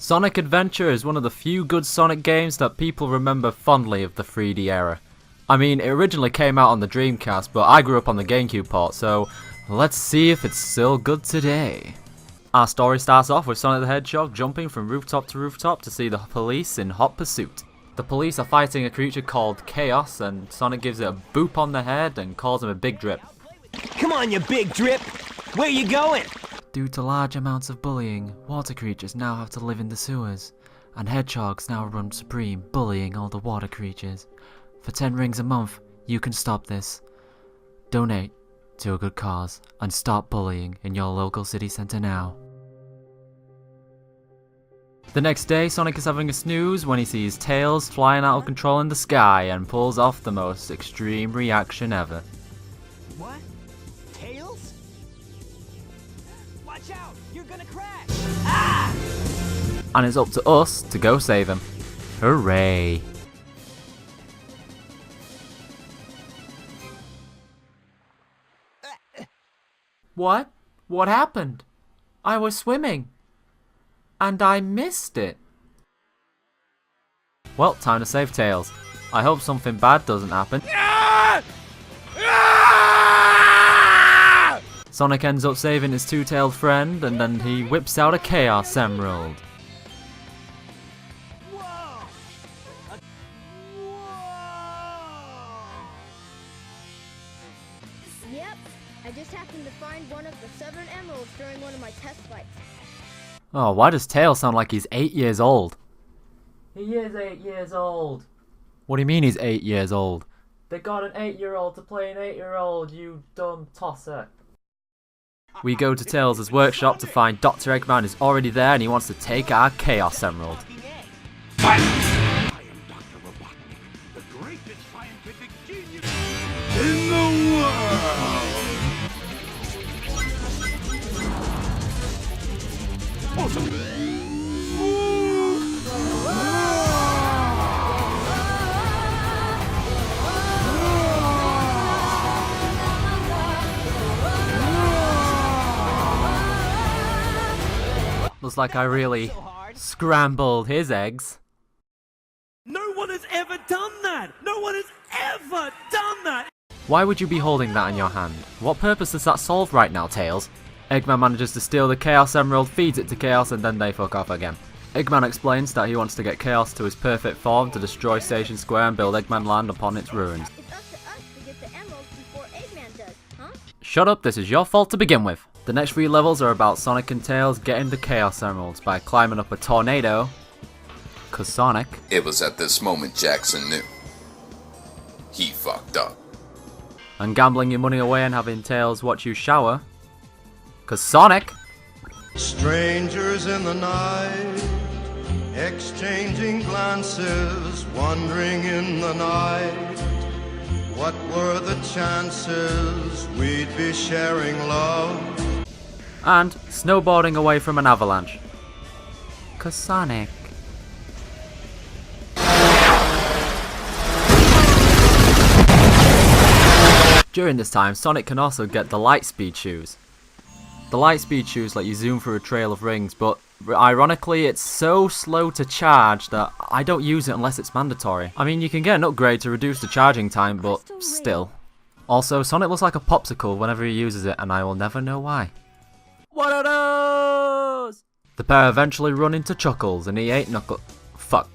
Sonic Adventure is one of the few good Sonic games that people remember fondly of the 3D era. I mean, it originally came out on the Dreamcast, but I grew up on the GameCube port, so let's see if it's still good today. Our story starts off with Sonic the Hedgehog jumping from rooftop to rooftop to see the police in hot pursuit. The police are fighting a creature called Chaos, and Sonic gives it a boop on the head and calls him a big drip. Come on, you big drip! Where you going? Due to large amounts of bullying, water creatures now have to live in the sewers, and hedgehogs now run supreme, bullying all the water creatures. For 10 rings a month, you can stop this. Donate to a good cause, and stop bullying in your local city centre now. The next day, Sonic is having a snooze when he sees Tails flying out of control in the sky and pulls off the most extreme reaction ever. What? Tails? Watch out! You're gonna crash! Ah! And it's up to us to go save him. Hooray! What? What happened? I was swimming. And I missed it. Well, time to save Tails. I hope something bad doesn't happen. Sonic ends up saving his two-tailed friend, and then he whips out a Chaos Emerald. Whoa! Yep, I just happened to find one of the 7 emeralds during one of my test fights. Oh, why does Tails sound like he's 8 years old? He is 8 years old. What do you mean he's 8 years old? They got an 8-year-old to play an 8-year-old, you dumb tosser. We go to Tails' workshop to find Dr. Eggman is already there and he wants to take our Chaos Emerald. I am Dr. Robotnik, the greatest scientific genius in the world! Awesome! Looks like I really scrambled his eggs. No one has ever done that! No one has ever done that! Why would you be holding that in your hand? What purpose does that solve right now, Tails? Eggman manages to steal the Chaos Emerald, feeds it to Chaos, and then they fuck off again. Eggman explains that he wants to get Chaos to his perfect form to destroy Station Square and build Eggman Land upon its ruins. It's up to us to get the emeralds before Eggman does, huh? Shut up, this is your fault to begin with. The next 3 levels are about Sonic and Tails getting the Chaos Emeralds by climbing up a tornado, cause Sonic. It was at this moment Jackson knew. He fucked up. And gambling your money away and having Tails watch you shower, cause Sonic. Strangers in the night, exchanging glances, wandering in the night. What were the chances we'd be sharing love? And snowboarding away from an avalanche, cause Sonic. During this time, Sonic can also get the Lightspeed shoes. The Lightspeed shoes let you zoom through a trail of rings, but ironically it's so slow to charge that I don't use it unless it's mandatory. I mean, you can get an upgrade to reduce the charging time, but still. Also, Sonic looks like a popsicle whenever he uses it, and I will never know why. What are those? The pair eventually run into Chuckles, and he ain't Fuck.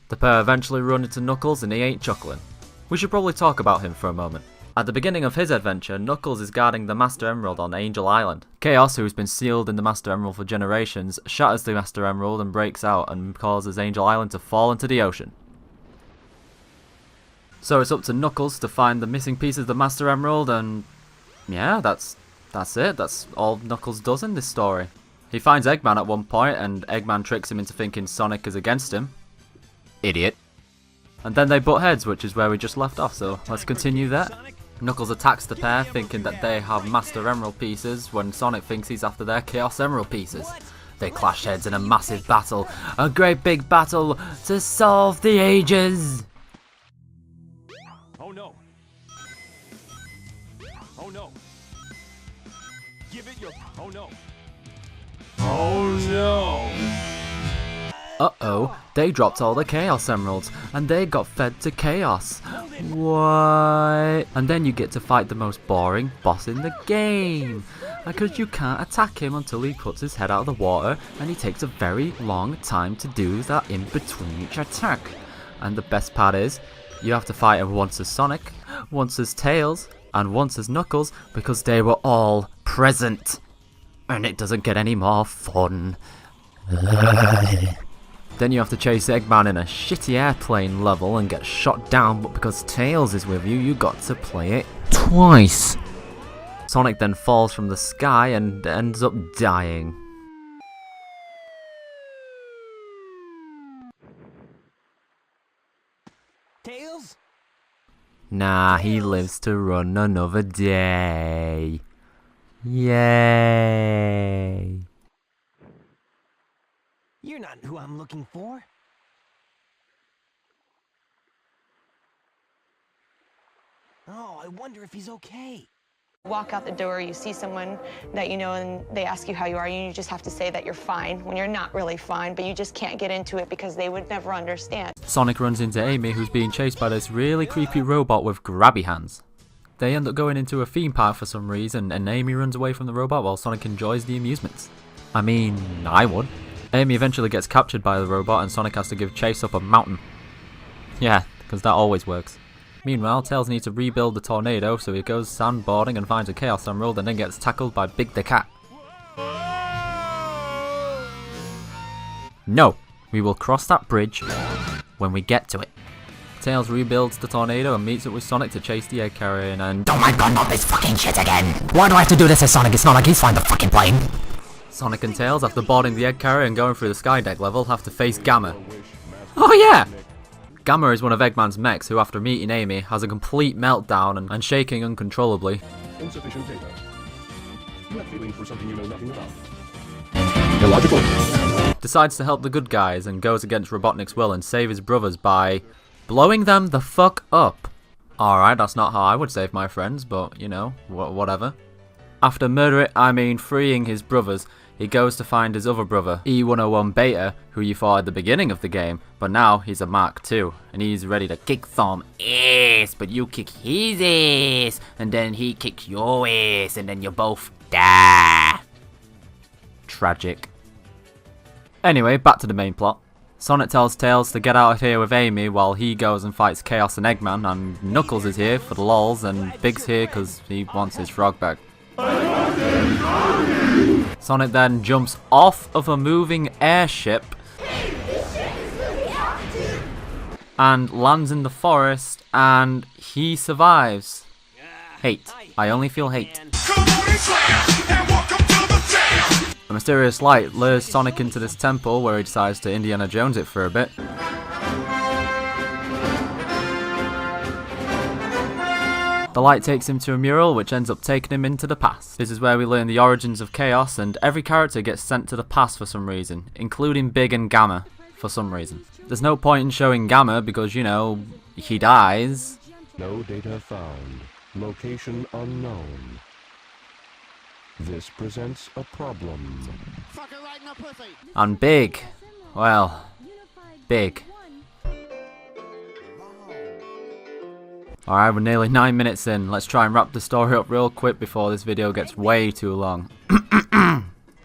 The pair eventually run into Knuckles, and he ain't chuckling. We should probably talk about him for a moment. At the beginning of his adventure, Knuckles is guarding the Master Emerald on Angel Island. Chaos, who's been sealed in the Master Emerald for generations, shatters the Master Emerald and breaks out and causes Angel Island to fall into the ocean. So it's up to Knuckles to find the missing piece of the Master Emerald, and yeah, that's it. That's all Knuckles does in this story. He finds Eggman at one point, and Eggman tricks him into thinking Sonic is against him. Idiot. And then they butt heads, which is where we just left off, so let's continue that. Knuckles attacks the pair, thinking that they have Master Emerald pieces, when Sonic thinks he's after their Chaos Emerald pieces. They clash heads in a massive battle, a great big battle to solve the ages! Oh no. Oh no. Give it your... Oh no. Oh no. Uh-oh, they dropped all the Chaos Emeralds, and they got fed to Chaos. What? And then you get to fight the most boring boss in the game. Because you can't attack him until he puts his head out of the water, and he takes a very long time to do that in between each attack. And the best part is, you have to fight him once as Sonic, once as Tails, and once as Knuckles, because they were all present. And it doesn't get any more fun. Then you have to chase Eggman in a shitty airplane level and get shot down, but because Tails is with you, you got to play it twice. Sonic then falls from the sky and ends up dying. Tails? Nah, he lives to run another day. Yay. You're not who I'm looking for. Oh, I wonder if he's okay. Walk out the door, you see someone that you know and they ask you how you are, and you just have to say that you're fine when you're not really fine, but you just can't get into it because they would never understand. Sonic runs into Amy, who's being chased by this really creepy robot with grabby hands. They end up going into a theme park for some reason, and Amy runs away from the robot while Sonic enjoys the amusements. I mean, I would. Amy eventually gets captured by the robot and Sonic has to give chase up a mountain. Yeah, because that always works. Meanwhile, Tails needs to rebuild the tornado, so he goes sandboarding and finds a Chaos Emerald and then gets tackled by Big the Cat. No, we will cross that bridge when we get to it. Tails rebuilds the tornado and meets up with Sonic to chase the egg carrier and... Oh my god, not this fucking shit again! Why do I have to do this as Sonic? It's not like he's flying the fucking plane! Sonic and Tails, after boarding the egg carrier and going through the sky deck level, have to face Gamma. Oh yeah! Gamma is one of Eggman's mechs who, after meeting Amy, has a complete meltdown and shaking uncontrollably. Insufficient data. You have feeling for something you know nothing about. Illogical. Decides to help the good guys and goes against Robotnik's will and save his brothers by blowing them the fuck up. Alright, that's not how I would save my friends, but, you know, whatever. After freeing his brothers, he goes to find his other brother, E101 Beta, who you fought at the beginning of the game, but now he's a Mark II, and he's ready to kick some ass, but you kick his ass, and then he kicks your ass, and then you both die. Tragic. Anyway, back to the main plot. Sonic tells Tails to get out of here with Amy while he goes and fights Chaos and Eggman, and Knuckles is here for the lols, and Big's here because he wants his frog back. Sonic then jumps off of a moving airship and lands in the forest, and he survives. Hate. I only feel hate. A mysterious light lures Sonic into this temple where he decides to Indiana Jones it for a bit. The light takes him to a mural which ends up taking him into the past. This is where we learn the origins of Chaos, and every character gets sent to the past for some reason, including Big and Gamma for some reason. There's no point in showing Gamma because, you know, he dies. No data found. Location unknown. This presents a problem. And Big, well, Big. Alright, we're nearly 9 minutes in. Let's try and wrap the story up real quick before this video gets way too long.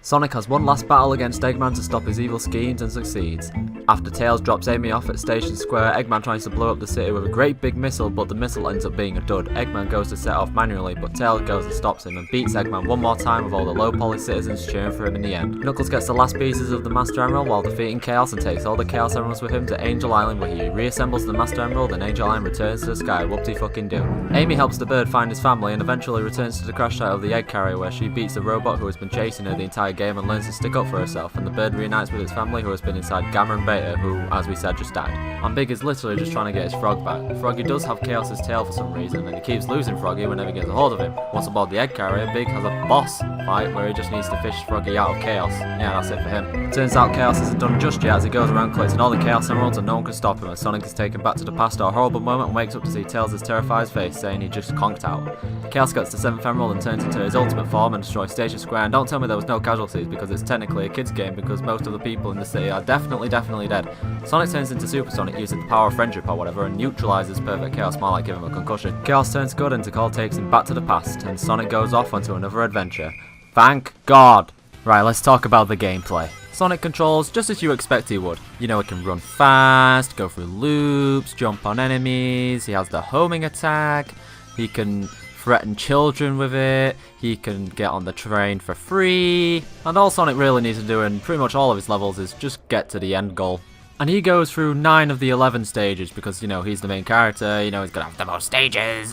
Sonic has one last battle against Eggman to stop his evil schemes and succeeds. After Tails drops Amy off at Station Square, Eggman tries to blow up the city with a great big missile, but the missile ends up being a dud. Eggman goes to set off manually, but Tails goes and stops him and beats Eggman one more time with all the low-poly citizens cheering for him in the end. Knuckles gets the last pieces of the Master Emerald while defeating Chaos and takes all the Chaos Emeralds with him to Angel Island, where he reassembles the Master Emerald and Angel Island returns to the sky. Whoop-de-fucking-do. Amy helps the bird find his family and eventually returns to the crash site of the egg carrier, where she beats the robot who has been chasing her the entire game and learns to stick up for herself, and the bird reunites with its family who has been inside Gamma and Beta, who, as we said, just died. And Big is literally just trying to get his frog back. Froggy does have Chaos's tail for some reason, and he keeps losing Froggy whenever he gets a hold of him. Once aboard the egg carrier, Big has a boss fight where he just needs to fish Froggy out of Chaos. Yeah, that's it for him. Turns out Chaos isn't done just yet as he goes around collecting all the Chaos Emeralds and no one can stop him, as Sonic is taken back to the past at a horrible moment and wakes up to see Tails' terrified face, saying he just conked out. Chaos gets the 7th Emerald and turns into his ultimate form and destroys Station Square, and don't tell me there was no casualties because it's technically a kid's game because most of the people in the city are definitely instantly dead. Sonic turns into Super Sonic using the power of friendship or whatever and neutralizes Perfect Chaos, more like giving him a concussion. Chaos turns good and Tikal takes him back to the past, and Sonic goes off onto another adventure. Thank God! Right, let's talk about the gameplay. Sonic controls just as you expect he would. You know, he can run fast, go through loops, jump on enemies, he has the homing attack, he can threaten children with it, he can get on the train for free, and all Sonic really needs to do in pretty much all of his levels is just get to the end goal. And he goes through 9 of the 11 stages because, you know, he's the main character, you know, he's gonna have the most stages.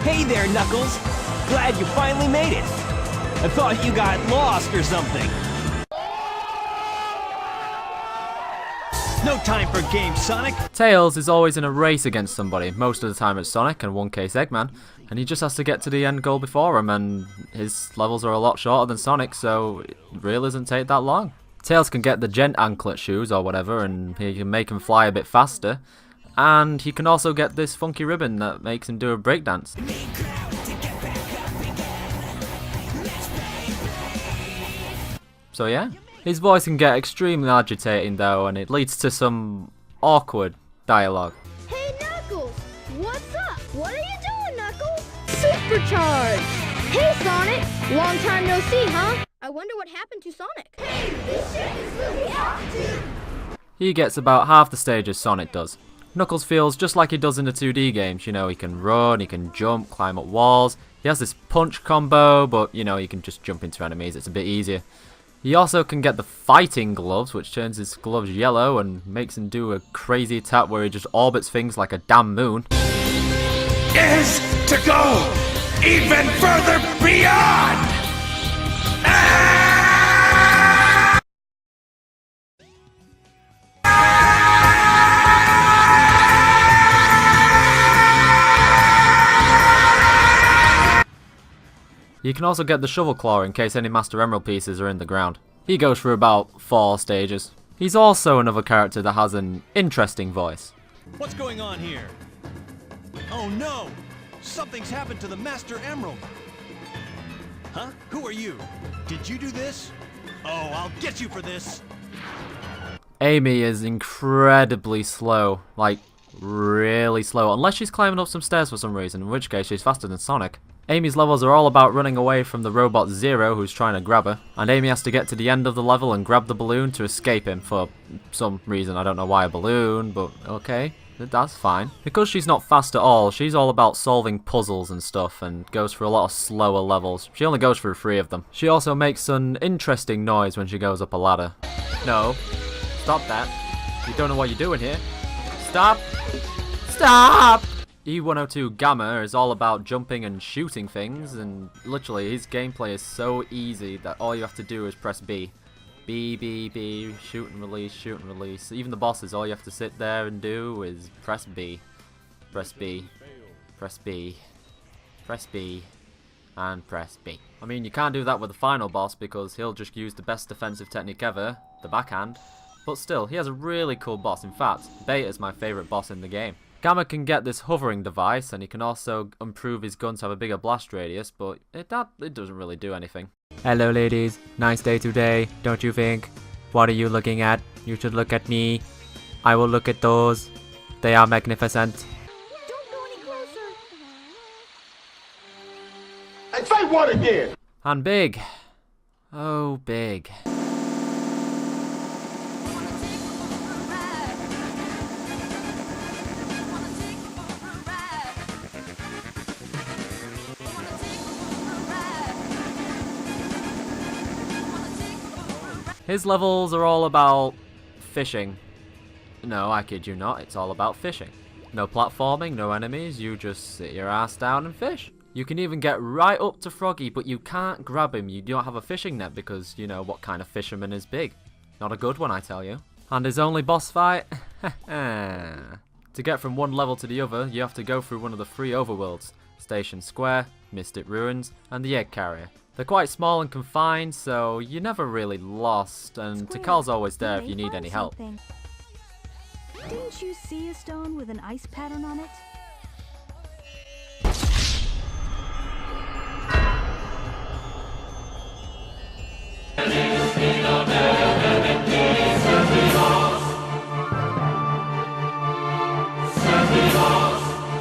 Hey there, Knuckles. Glad you finally made it. I thought you got lost or something. No time for games, Sonic. Tails is always in a race against somebody. Most of the time it's Sonic and one case Eggman, and he just has to get to the end goal before him, and his levels are a lot shorter than Sonic, so it really doesn't take that long. Tails can get the gent anklet shoes or whatever, and he can make him fly a bit faster, and he can also get this funky ribbon that makes him do a breakdance. So yeah. His voice can get extremely agitating though, and it leads to some awkward dialogue. Hey, Knuckles! What's up? What are you doing, Knuckles? Supercharge! Hey, Sonic! Long time no see, huh? I wonder what happened to Sonic. Hey, this shit is really active! He gets about half the stages Sonic does. Knuckles feels just like he does in the 2D games. You know, he can run, he can jump, climb up walls. He has this punch combo, but you know, he can just jump into enemies. It's a bit easier. He also can get the fighting gloves, which turns his gloves yellow and makes him do a crazy attack where he just orbits things like a damn moon. Is to go even further beyond! You can also get the shovel claw in case any Master Emerald pieces are in the ground. He goes through about 4 stages. He's also another character that has an interesting voice. What's going on here? Oh no! Something's happened to the Master Emerald! Huh? Who are you? Did you do this? Oh, I'll get you for this! Amy is incredibly slow, like really slow, unless she's climbing up some stairs for some reason, in which case she's faster than Sonic. Amy's levels are all about running away from the robot Zero who's trying to grab her, and Amy has to get to the end of the level and grab the balloon to escape him for some reason. I don't know why a balloon, but okay, that's fine. Because she's not fast at all, she's all about solving puzzles and stuff and goes through a lot of slower levels. She only goes through 3 of them. She also makes an interesting noise when she goes up a ladder. No, stop that. You don't know what you're doing here. Stop! Stop! E102 Gamma is all about jumping and shooting things, and literally his gameplay is so easy that all you have to do is press B. B, B, B, shoot and release, shoot and release. Even the bosses, all you have to sit there and do is press B. Press B. Press B. Press B. And press B. I mean, you can't do that with the final boss because he'll just use the best defensive technique ever, the backhand. But still, he has a really cool boss. In fact, Beta is my favourite boss in the game. Gamma can get this hovering device, and he can also improve his gun to have a bigger blast radius, but it doesn't really do anything. Hello ladies, nice day today, don't you think? What are you looking at? You should look at me. I will look at those. They are magnificent. Don't go any closer! And say what again? And big. Oh, big. His levels are all about fishing. No, I kid you not, it's all about fishing. No platforming, no enemies, you just sit your ass down and fish. You can even get right up to Froggy, but you can't grab him. You don't have a fishing net because, you know, what kind of fisherman is big? Not a good one, I tell you. And his only boss fight? To get from one level to the other, you have to go through one of the 3 overworlds. Station Square, Mystic Ruins, and the Egg Carrier. They're quite small and confined, so you're never really lost, and Tikal's always there if you need any help. Didn't you see a stone with an ice pattern on it?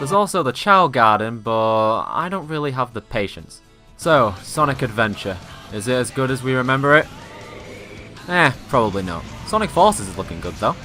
There's also the Chow Garden, but I don't really have the patience. So, Sonic Adventure. Is it as good as we remember it? Probably not. Sonic Forces is looking good though.